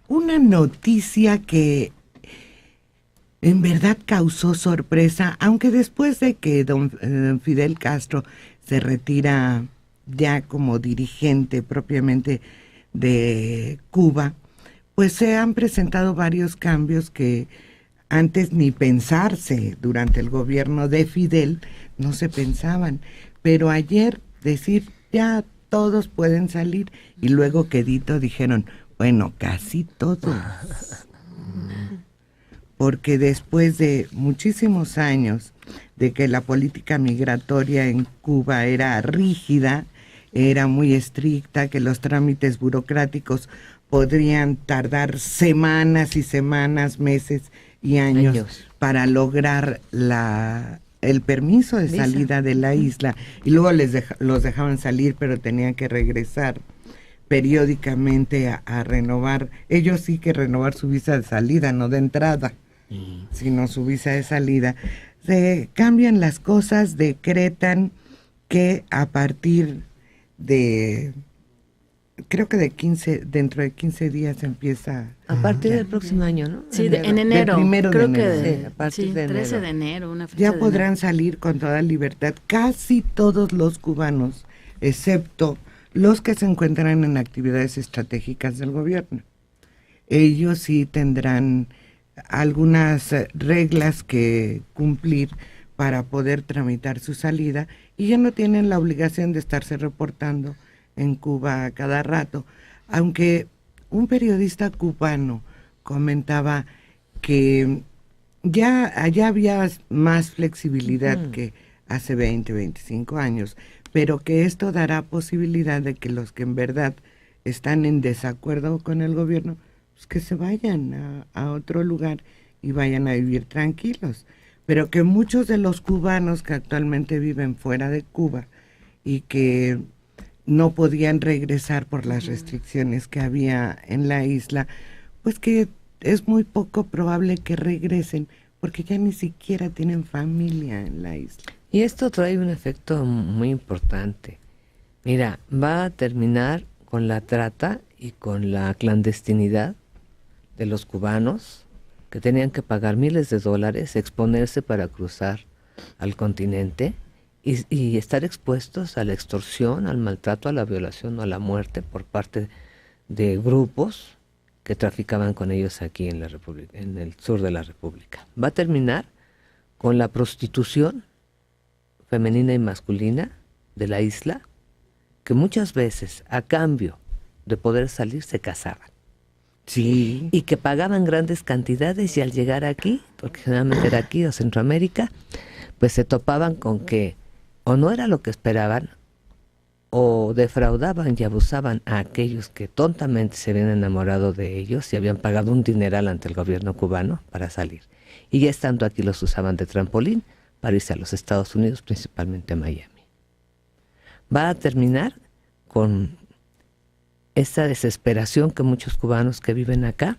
Una noticia que en verdad causó sorpresa, aunque después de que don Fidel Castro se retira ya como dirigente propiamente de Cuba, pues se han presentado varios cambios que antes ni pensarse durante el gobierno de Fidel no se pensaban. Pero ayer decir ya todos pueden salir y luego quedito dijeron, bueno, casi todos. Porque después de muchísimos años de que la política migratoria en Cuba era rígida, era muy estricta, que los trámites burocráticos podrían tardar semanas y semanas, meses y años para lograr el permiso de salida de la isla, y luego los dejaban salir, pero tenían que regresar periódicamente a renovar, ellos sí que renovar su visa de salida, no de entrada, sino su visa de salida. Se cambian las cosas, decretan que a partir de, creo que dentro de 15 días empieza. A partir del próximo año, ¿no? Sí, en enero. Creo que sí, a partir de 13 de enero, una fecha ya de podrán enero. salir con toda libertad casi todos los cubanos, excepto los que se encuentran en actividades estratégicas del gobierno. Ellos sí tendrán algunas reglas que cumplir para poder tramitar su salida y ya no tienen la obligación de estarse reportando en Cuba a cada rato. Aunque un periodista cubano comentaba que ya allá había más flexibilidad que hace 20, 25 años, pero que esto dará posibilidad de que los que en verdad están en desacuerdo con el gobierno, pues que se vayan a otro lugar y vayan a vivir tranquilos. Pero que muchos de los cubanos que actualmente viven fuera de Cuba y que no podían regresar por las restricciones que había en la isla, pues que es muy poco probable que regresen porque ya ni siquiera tienen familia en la isla. Y esto trae un efecto muy importante. Mira, va a terminar con la trata y con la clandestinidad de los cubanos que tenían que pagar miles de dólares, exponerse para cruzar al continente y estar expuestos a la extorsión, al maltrato, a la violación o a la muerte por parte de grupos que traficaban con ellos aquí en la República, en el sur de la República. Va a terminar con la prostitución femenina y masculina de la isla, que muchas veces a cambio de poder salir se casaban. Sí. Y que pagaban grandes cantidades y al llegar aquí, porque generalmente era aquí o Centroamérica, pues se topaban con que o no era lo que esperaban o defraudaban y abusaban a aquellos que tontamente se habían enamorado de ellos y habían pagado un dineral ante el gobierno cubano para salir. Y ya estando aquí los usaban de trampolín para irse a los Estados Unidos, principalmente a Miami. Va a terminar con esa desesperación que muchos cubanos que viven acá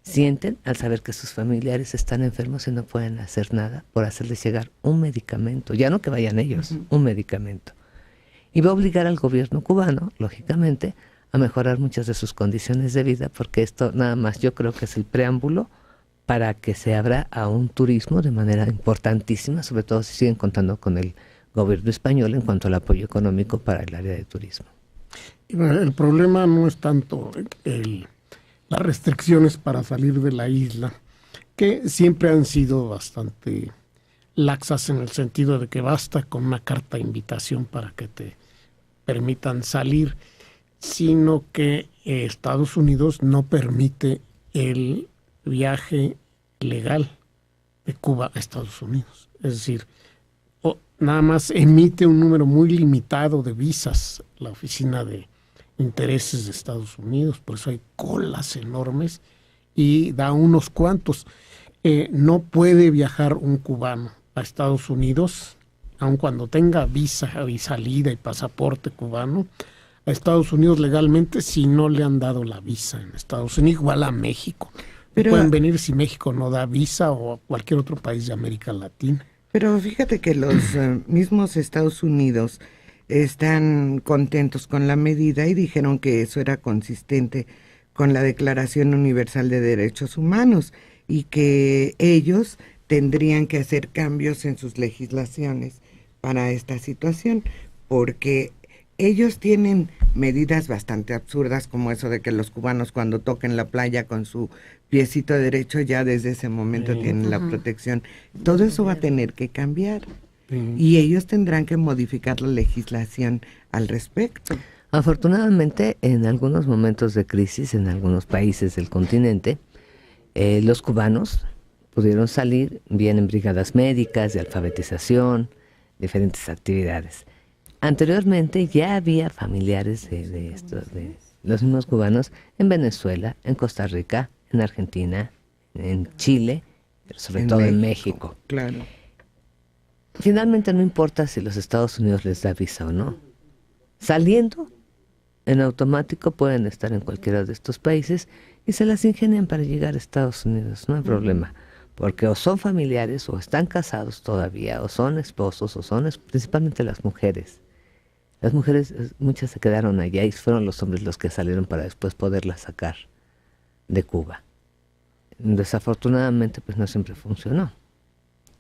sienten al saber que sus familiares están enfermos y no pueden hacer nada por hacerles llegar un medicamento, ya no que vayan ellos, un medicamento. Y va a obligar al gobierno cubano, lógicamente, a mejorar muchas de sus condiciones de vida, porque esto nada más yo creo que es el preámbulo para que se abra a un turismo de manera importantísima, sobre todo si siguen contando con el gobierno español en cuanto al apoyo económico para el área de turismo. El problema no es tanto las restricciones para salir de la isla, que siempre han sido bastante laxas en el sentido de que basta con una carta de invitación para que te permitan salir, sino que Estados Unidos no permite el viaje legal de Cuba a Estados Unidos. Es decir, nada más emite un número muy limitado de visas la Oficina de Intereses de Estados Unidos, por eso hay colas enormes y da unos cuantos. No puede viajar un cubano a Estados Unidos, aun cuando tenga visa y salida y pasaporte cubano, a Estados Unidos legalmente si no le han dado la visa en Estados Unidos, igual a México. Pero pueden venir si México no da visa o cualquier otro país de América Latina. Pero fíjate que los mismos Estados Unidos están contentos con la medida y dijeron que eso era consistente con la Declaración Universal de Derechos Humanos y que ellos tendrían que hacer cambios en sus legislaciones para esta situación, porque ellos tienen medidas bastante absurdas como eso de que los cubanos cuando toquen la playa con su piecito derecho ya desde ese momento tienen la protección. Todo eso va a tener que cambiar y ellos tendrán que modificar la legislación al respecto. Afortunadamente, en algunos momentos de crisis en algunos países del continente, los cubanos pudieron salir bien en brigadas médicas, de alfabetización, diferentes actividades. Anteriormente ya había familiares de los mismos cubanos en Venezuela, en Costa Rica, en Argentina, en Chile, pero sobre todo en México. Claro. Finalmente no importa si los Estados Unidos les da visa o no. Saliendo, en automático pueden estar en cualquiera de estos países y se las ingenian para llegar a Estados Unidos, no hay problema. Porque o son familiares, o están casados todavía, o son esposos, o son principalmente las mujeres. Las mujeres, muchas se quedaron allá y fueron los hombres los que salieron para después poderlas sacar de Cuba. Desafortunadamente, pues no siempre funcionó.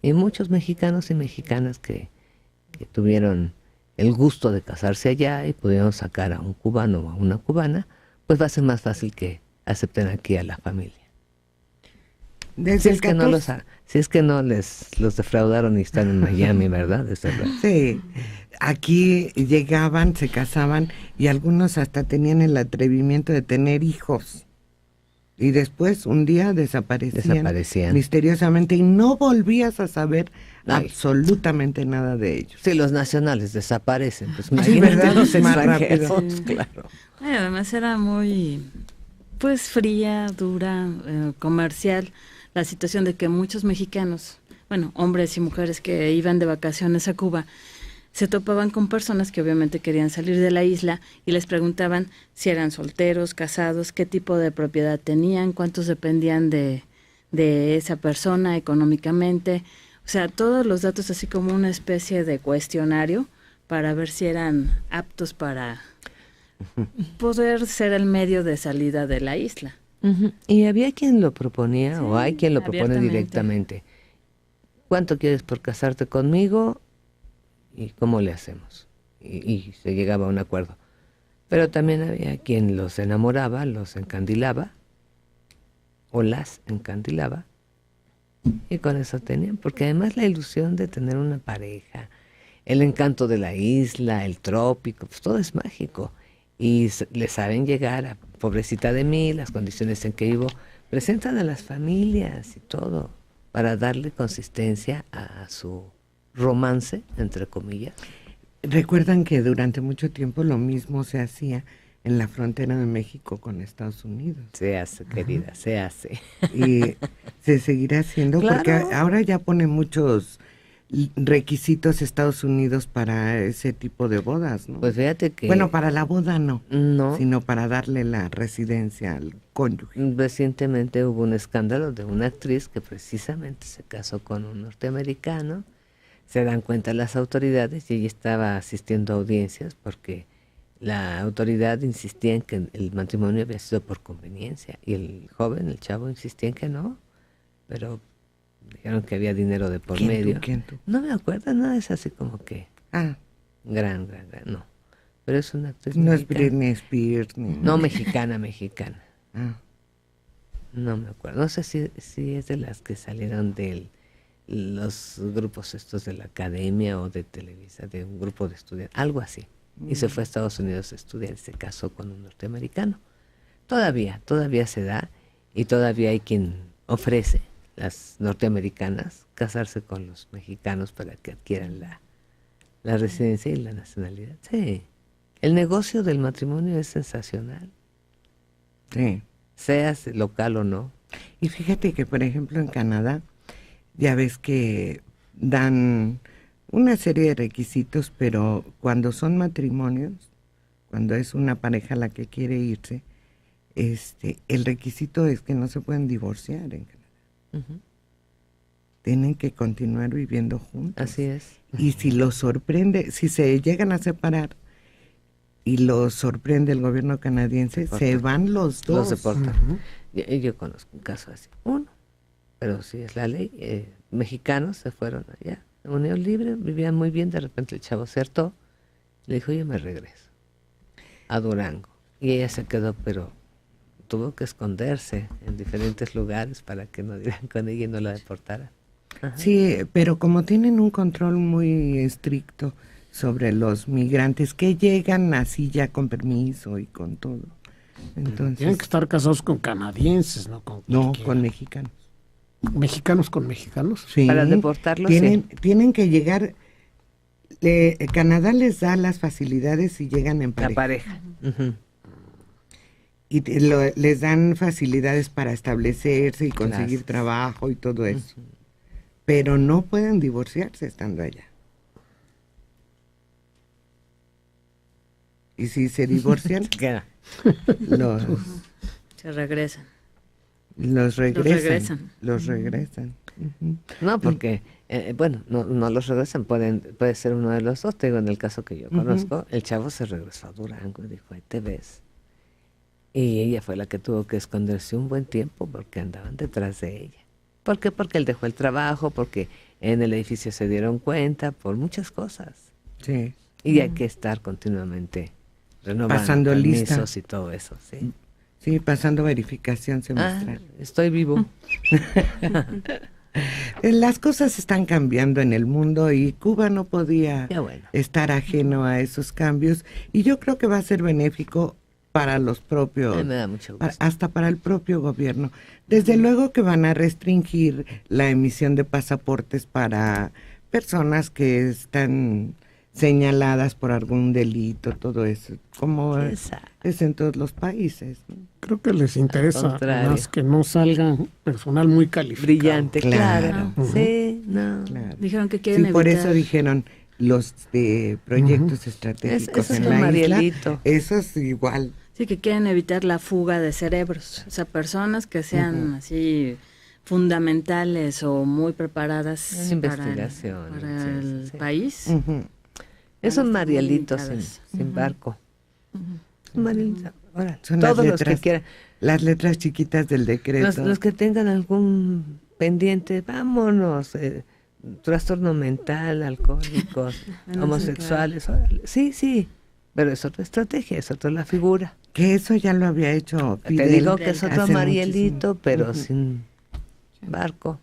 Y muchos mexicanos y mexicanas que tuvieron el gusto de casarse allá y pudieron sacar a un cubano o a una cubana, pues va a ser más fácil que acepten aquí a la familia. Si es que no los defraudaron y están en Miami, ¿verdad? Sí, aquí llegaban, se casaban y algunos hasta tenían el atrevimiento de tener hijos. Y después un día desaparecían misteriosamente y no volvías a saber absolutamente nada de ellos. Sí, los nacionales desaparecen, pues sí, ¿verdad? Los extranjeros, sí. Claro. Además era muy, pues, fría, dura, comercial, la situación de que muchos mexicanos, bueno, hombres y mujeres que iban de vacaciones a Cuba, se topaban con personas que obviamente querían salir de la isla y les preguntaban si eran solteros, casados, qué tipo de propiedad tenían, cuántos dependían de esa persona económicamente, o sea, todos los datos así como una especie de cuestionario para ver si eran aptos para poder ser el medio de salida de la isla. Y había quien lo proponía, o hay quien lo propone directamente. ¿Cuánto quieres por casarte conmigo? ¿Y cómo le hacemos? Y se llegaba a un acuerdo. Pero también había quien los enamoraba, los encandilaba, o las encandilaba, y con eso tenían, porque además la ilusión de tener una pareja, el encanto de la isla, el trópico, pues todo es mágico. Y le saben llegar a pobrecita de mí, las condiciones en que vivo, presentan a las familias y todo, para darle consistencia a su romance, entre comillas. Recuerdan que durante mucho tiempo lo mismo se hacía en la frontera de México con Estados Unidos. Se hace, querida, se hace. Y se seguirá haciendo, claro, porque ahora ya pone muchos requisitos Estados Unidos para ese tipo de bodas, ¿no? Pues fíjate que... Bueno, para la boda no, sino para darle la residencia al cónyuge. Recientemente hubo un escándalo de una actriz que precisamente se casó con un norteamericano. Se dan cuenta las autoridades y ella estaba asistiendo a audiencias porque la autoridad insistía en que el matrimonio había sido por conveniencia y el joven, el chavo, insistía en que no, pero dijeron que había dinero de por medio. ¿Quién tú? No me acuerdo, no es así como que gran, no. Pero es una actriz no mexicana. Es Britney Spears. No, mexicana. Ah. No me acuerdo, no sé si es de las que salieron de los grupos estos de la academia o de Televisa, de un grupo de estudiantes, algo así. Y se fue a Estados Unidos a estudiar y se casó con un norteamericano. Todavía se da y todavía hay quien ofrece, las norteamericanas, casarse con los mexicanos para que adquieran la residencia y la nacionalidad. Sí, el negocio del matrimonio es sensacional. Sí. Seas local o no. Y fíjate que, por ejemplo, en Canadá, ya ves que dan una serie de requisitos, pero cuando son matrimonios, cuando es una pareja la que quiere irse, el requisito es que no se pueden divorciar en Canadá. Tienen que continuar viviendo juntos. Así es. Y si los sorprende, si se llegan a separar, y los sorprende el gobierno canadiense, se van los dos. Los deportan. Yo conozco un caso así, uno, pero sí es la ley. Mexicanos se fueron allá, unión libre, vivían muy bien, de repente el chavo se hartó, le dijo, yo me regreso a Durango. Y ella se quedó, pero tuvo que esconderse en diferentes lugares para que no dieran con ella y no la deportaran. Ajá. Sí, pero como tienen un control muy estricto sobre los migrantes que llegan así ya con permiso y con todo. Entonces, tienen que estar casados con canadienses, ¿no? Con mexicanos. ¿Mexicanos con mexicanos? Sí, para deportarlos, tienen que llegar. Canadá les da las facilidades si llegan en pareja. La pareja. Uh-huh. Y les dan facilidades para establecerse y conseguir trabajo y todo eso. Uh-huh. Pero no pueden divorciarse estando allá. Y si se divorcian, se regresan. Los regresan. Uh-huh. No, porque, no los regresan, puede ser uno de los dos. Te digo, en el caso que yo conozco, el chavo se regresó a Durango y dijo, ahí te ves. Y ella fue la que tuvo que esconderse un buen tiempo porque andaban detrás de ella. ¿Por qué? Porque él dejó el trabajo, porque en el edificio se dieron cuenta, por muchas cosas. Sí. Y hay que estar continuamente renovando pasando permisos lista y todo eso, sí. Sí, pasando verificación semestral. Estoy vivo. Las cosas están cambiando en el mundo y Cuba no podía estar ajeno a esos cambios. Y yo creo que va a ser benéfico para los propios, me da mucho gusto. Hasta para el propio gobierno. Desde luego que van a restringir la emisión de pasaportes para personas que están señaladas por algún delito, todo eso, como es en todos los países, ¿no? Creo que les interesa más que no salgan personal muy calificado. Brillante, claro. Uh-huh. Sí, no. Claro. Dijeron que quieren evitar. Por eso dijeron los de proyectos estratégicos eso en es la Marielito. isla. Eso es igual. Sí, que quieren evitar la fuga de cerebros. O sea, personas que sean así fundamentales o muy preparadas para el país. Uh-huh. Es un Marielito sin barco. Uh-huh. Marielito. Ahora, todos los que quieran. Las letras chiquitas del decreto. Los que tengan algún pendiente, vámonos. Trastorno mental, alcohólicos, homosexuales. Sí. Pero es otra estrategia, es otra la figura. Que eso ya lo había hecho Fidel. Te digo que es otro Marielito, pero sin barco.